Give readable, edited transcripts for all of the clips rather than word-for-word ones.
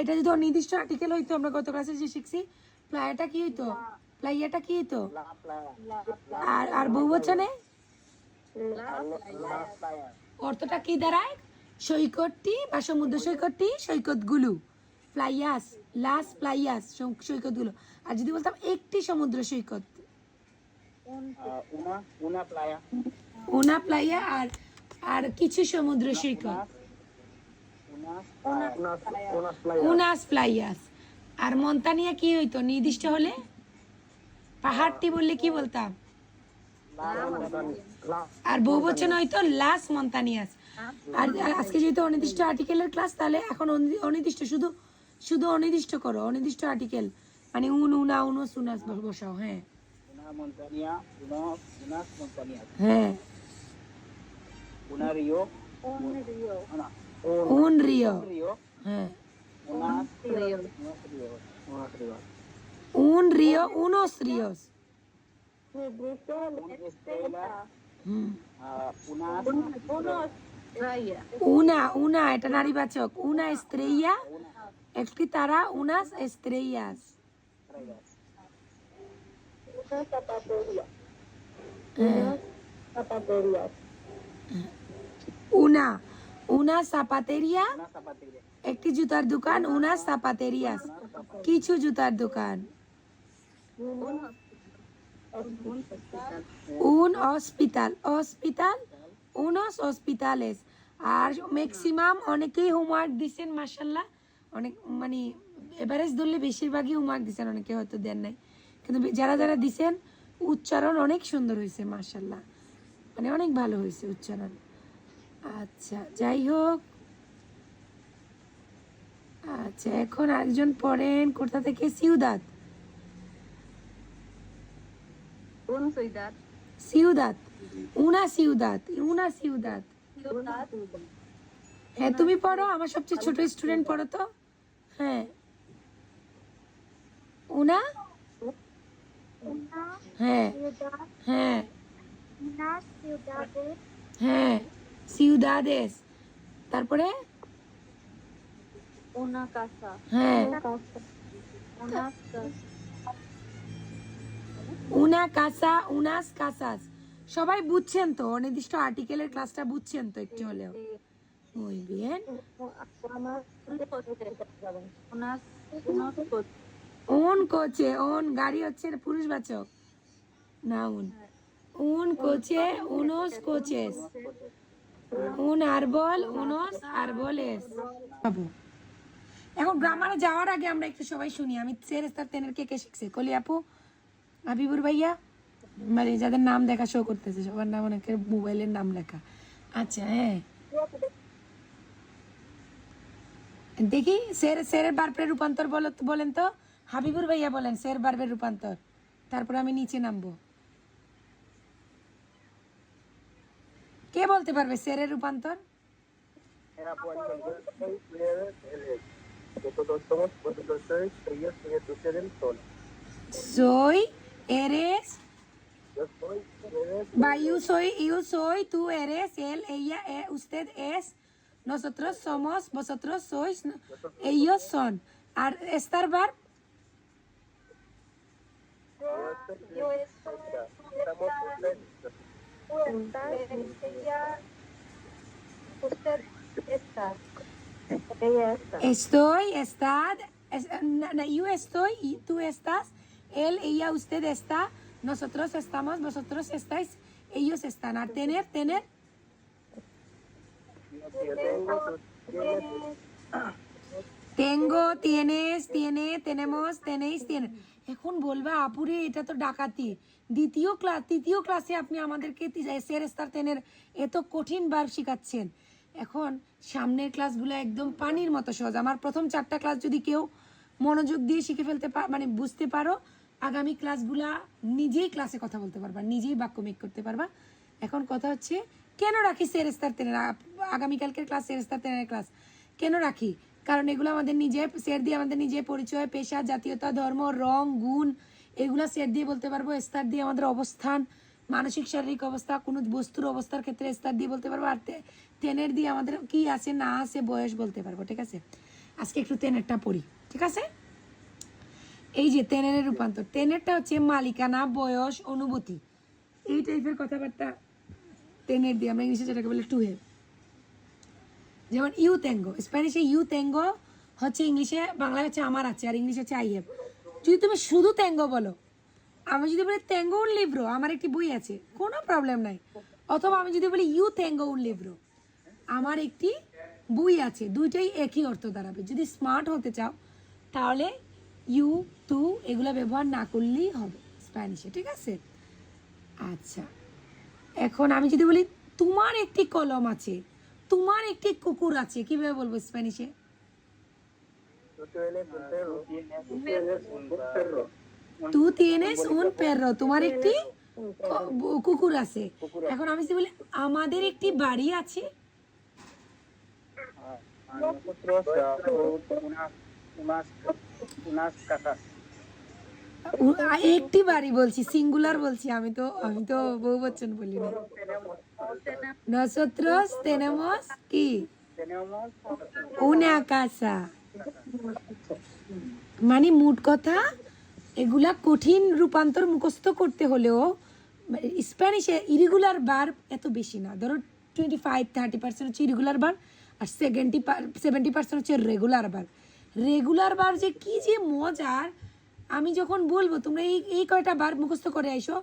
এটা যদি অনির্দিষ্ট আর্টিকেল হইতো, আমরা গত ক্লাসে যে শিখছি, প্লায়াটা কি হইতো? প্লাইয়াটা কি হইতো? আর আর বহুবচনে অর্থটা কি দাঁড়ায়? সৈকতটি বা সমুদ্র সৈকতটি, সৈকতগুলো। প্লাইয়াস, লাস প্লাইয়াস, সৈকতগুলো। আর যদি বলতাম একটি সমুদ্র সৈকত, উনা প্লাইয়া, আর আর কিছু সমুদ্র সৈকত, উনাস প্লাইয়াস। আর মন্তানিয়া কি হইতো নির্দিষ্ট হলে? পাহাড়টি বললে কি বলতাম? আর বহুবচন হয়তো লাস মন্তানিয়াস। আর আজকে যেহেতু অনির্দিষ্ট আর্টিকেলের ক্লাস, তাহলে এখন অনির্দিষ্ট শুধু শুধু অনির্দিষ্ট করো, অনির্দিষ্ট আর্টিকেল মানে উনা, উনস, উনাস বসাও। হ্যাঁ হ্যাঁ, un río, হ্যাঁ, un río, unos ríos, una এটা নারীবাচক, una estrella একটি তারা, unas estrellas, una zapatería একটি জুতার দোকান, unas zapaterías কিছু জুতার দোকান, un hospital, unos hospitales। আর ম্যাক্সিমাম অনেকেই হোমওয়ার্ক দিচ্ছেন মাশাআল্লাহ, অনেক মানে এভারেজ ধরলে বেশিরভাগই হোমওয়ার্ক দিচ্ছেন, অনেকে হয়তো দেন নাই, কিন্তু যারা যারা দিচ্ছেন উচ্চারণ অনেক সুন্দর হয়েছে মাশাআল্লাহ, মানে অনেক ভালো হয়েছে উচ্চারণ। আচ্ছা যাই হোক, আচ্ছা এখন আরেকজন পড়েন কোথা থেকে? Ciudad, Ciudad, una ciudad। হ্যাঁ তুমি পড়ো, আমার সবচেয়ে ছোট স্টুডেন্ট পড়ো তো। হ্যাঁ una, হ্যাঁ হ্যাঁ হ্যাঁ ciudades, তারপরে হ্যাঁ una casa, unas casas। সবাই বুঝছেন তো? অনির্দিষ্ট আর্টিকেলের ক্লাসটা বুঝছেন তো একটু হলেও? muy bien। un coche, un গাড়ি হচ্ছে পুরুষবাচক, noun. un coche, unos coches, un árbol, unos árboles। বাবু এখন গ্রামারে যাওয়ার আগে আমরা একটু সবাই শুনি, আমি সেরেস্তার তেনের কে কে শিখছি? কলি আপু, হাবিবুর ভাইয়া, মানে যাদের নাম দেখা শো করতেছে সবার নাম, অনেকের মোবাইলের নাম লেখা। আচ্ছা হ্যাঁ দেখি সেরের বার্বের রূপান্তর বলেন তো। হাবিবুর ভাইয়া বলেন সের বার্বের রূপান্তর, তারপর আমি নিচে নামবো। কে বলতে পারবে সেরের রূপান্তর? soy, eres, বা you soy, tú eres, él, ella, usted es, nosotros somos, vosotros sois, ellos son। R estar verb, estoy, estad, yo estoy, y tú estás, él, ella, usted está, nosotros estamos, vosotros estáis, ellos están। R tener, tengo, tienes, tiene, tenemos, tenéis, tienen। এখন বলবা আপুরে এটা তো ডাকাতি, তৃতীয় ক্লাসে আপনি আমাদেরকে সের স্টার তেনের এত কঠিন ভার্ব শিখাচ্ছেন। এখন সামনের ক্লাসগুলো একদম পানির মতো সহজ। আমার প্রথম 4টা ক্লাস যদি কেউ মনোযোগ দিয়ে শিখে ফেলতে মানে বুঝতে পারো, আগামী ক্লাসগুলা নিজেই ক্লাসে কথা বলতে পারবা, নিজেই বাক্য মেক করতে পারবা। এখন কথা হচ্ছে কেন রাখি সের স্টার তেনের? আগামীকালকের ক্লাস সের স্টার তেনের ক্লাস কেন রাখি? কারণ এগুলো আমাদের নিজের সের দিয়ে আমাদের নিজের পরিচয়, পেশা, জাতীয়তা, ধর্ম, রং, গুণ, এগুলো সের দিয়ে বলতে পারবো। স্টার দিয়ে আমাদের অবস্থান, মানসিক শারীরিক অবস্থা, কোনো বস্তুর অবস্থার ক্ষেত্রে স্টার দিয়ে বলতে পারবো। আর তেনের দিয়ে আমাদের কি আছে না আছে, বয়স বলতে পারবো। ঠিক আছে, আজকে একটু তেনেরটা পড়ি, ঠিক আছে? এই যে তেনের রূপান্তর, তেনেরটা হচ্ছে মালিকানা, বয়স, অনুভূতি, এই টাইপের কথাবার্তা তেনের দিয়ে আমরা ইংলিশে যেটাকে বলে টু হ্যাভ। যেমন ইউ ট্যাঙ্গো, স্প্যানিশে ইউ ট্যাঙ্গো হচ্ছে ইংলিশে, বাংলায় হচ্ছে আমার আছে, আর ইংলিশে হচ্ছে আই হ্যাভ। যদি তুমি শুধু ট্যাঙ্গো বলো, আমি যদি বলি ট্যাঙ্গো উন লিব্রো, আমার একটি বই আছে, কোনো প্রবলেম নাই। অথবা আমি যদি বলি ইউ ট্যাঙ্গো উন লিব্রো, আমার একটি বই আছে, দুইটাই একই অর্থ দাঁড়াবে। যদি স্মার্ট হতে চাও তাহলে ইউ, টু এগুলো ব্যবহার না করলেই হবে স্প্যানিশে, ঠিক আছে? আচ্ছা, এখন আমি যদি বলি তোমার একটি কলম আছে, তোমার একটি কুকুর আছে, কিভাবে বলবো স্প্যানিশে? তু tienes un perro, তোমার একটি কুকুর আছে। এখন আমি যদি বলি আমাদের একটি বাড়ি আছে, একটি বাড়ি বলছি, সিঙ্গুলার বলছি, আমি তো বহুবচন বলি না। nosotros tenemos কি una casa, মানে মোট কথা এগুলা কঠিন রূপান্তর মুখস্থ করতে হলেও স্প্যানিশে ইরেগুলার ভার্ব এত বেশি না। ধরো 25-30% হচ্ছে ইরেগুলার ভার্ব, আর 70% হচ্ছে রেগুলার ভার্ব। রেগুলার ভার্ব যে কি যে মজার, আমি যখন বলবো তোমরা এই কয়টা ভার্ব মুখস্থ করে আইসো,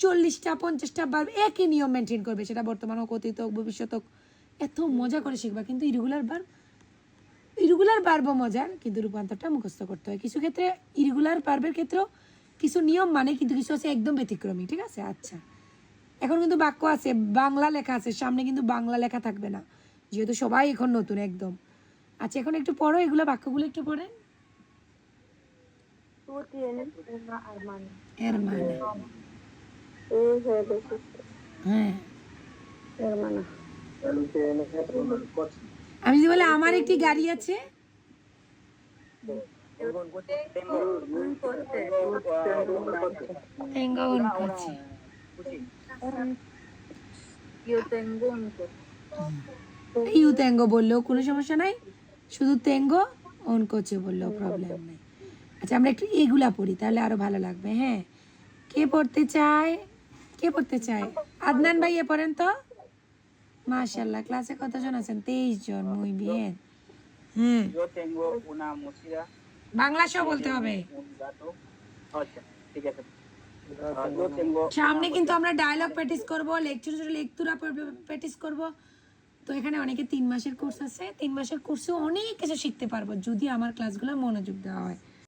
40টা 50টা ভার্ব একই নিয়ম মেনটেন করবে, সেটা বর্তমান হোক, অতীত হোক, ভবিষ্যৎ হোক, এত মজা করে শিখবা। কিন্তু ইরেগুলার ভার্ব মজার, কিন্তু রূপান্তরটা মুখস্থ করতে হয়। কিছু ক্ষেত্রে ইরেগুলার ভার্বের ক্ষেত্রেও কিছু নিয়ম মানে, কিন্তু কিছু আছে একদম ব্যতিক্রমী, ঠিক আছে? আচ্ছা, এখন কিন্তু বাক্য আছে, বাংলা লেখা আছে, সামনে কিন্তু বাংলা লেখা থাকবে না, যেহেতু সবাই এখন নতুন একদম। আচ্ছা, এখন একটু পড়ো এগুলো, বাক্যগুলো একটু পড়েন। হ্যাঁ, আমি যদি বলি আমার একটি গাড়ি আছে, ইউ তেঙ্গো বললেও কোনো সমস্যা নাই, শুধু তেঙ্গো অন কোচে বললেও প্রবলেম নেই। আচ্ছা, আমরা একটু এগুলা পড়ি, তাহলে আরো ভালো লাগবে। হ্যাঁ, কে পড়তে চায়? আদনান ভাই এ পড়েন তো। মাশাআল্লাহ, ক্লাসে কতজন আছেন? 23 জন। মুই বিয়েন। হুম, বাংলা সহ বলতে হবে। সামনে কিন্তু আমরা ডায়লগ প্র্যাকটিস করব, লেকচুরা প্র্যাকটিস করব। তো এখানে অনেকে 3 মাসের কোর্স আছে, 3 মাসের কোর্সে অনেক কিছু শিখতে পারবো যদি আমার ক্লাসগুলো মনোযোগ দেওয়া হয়।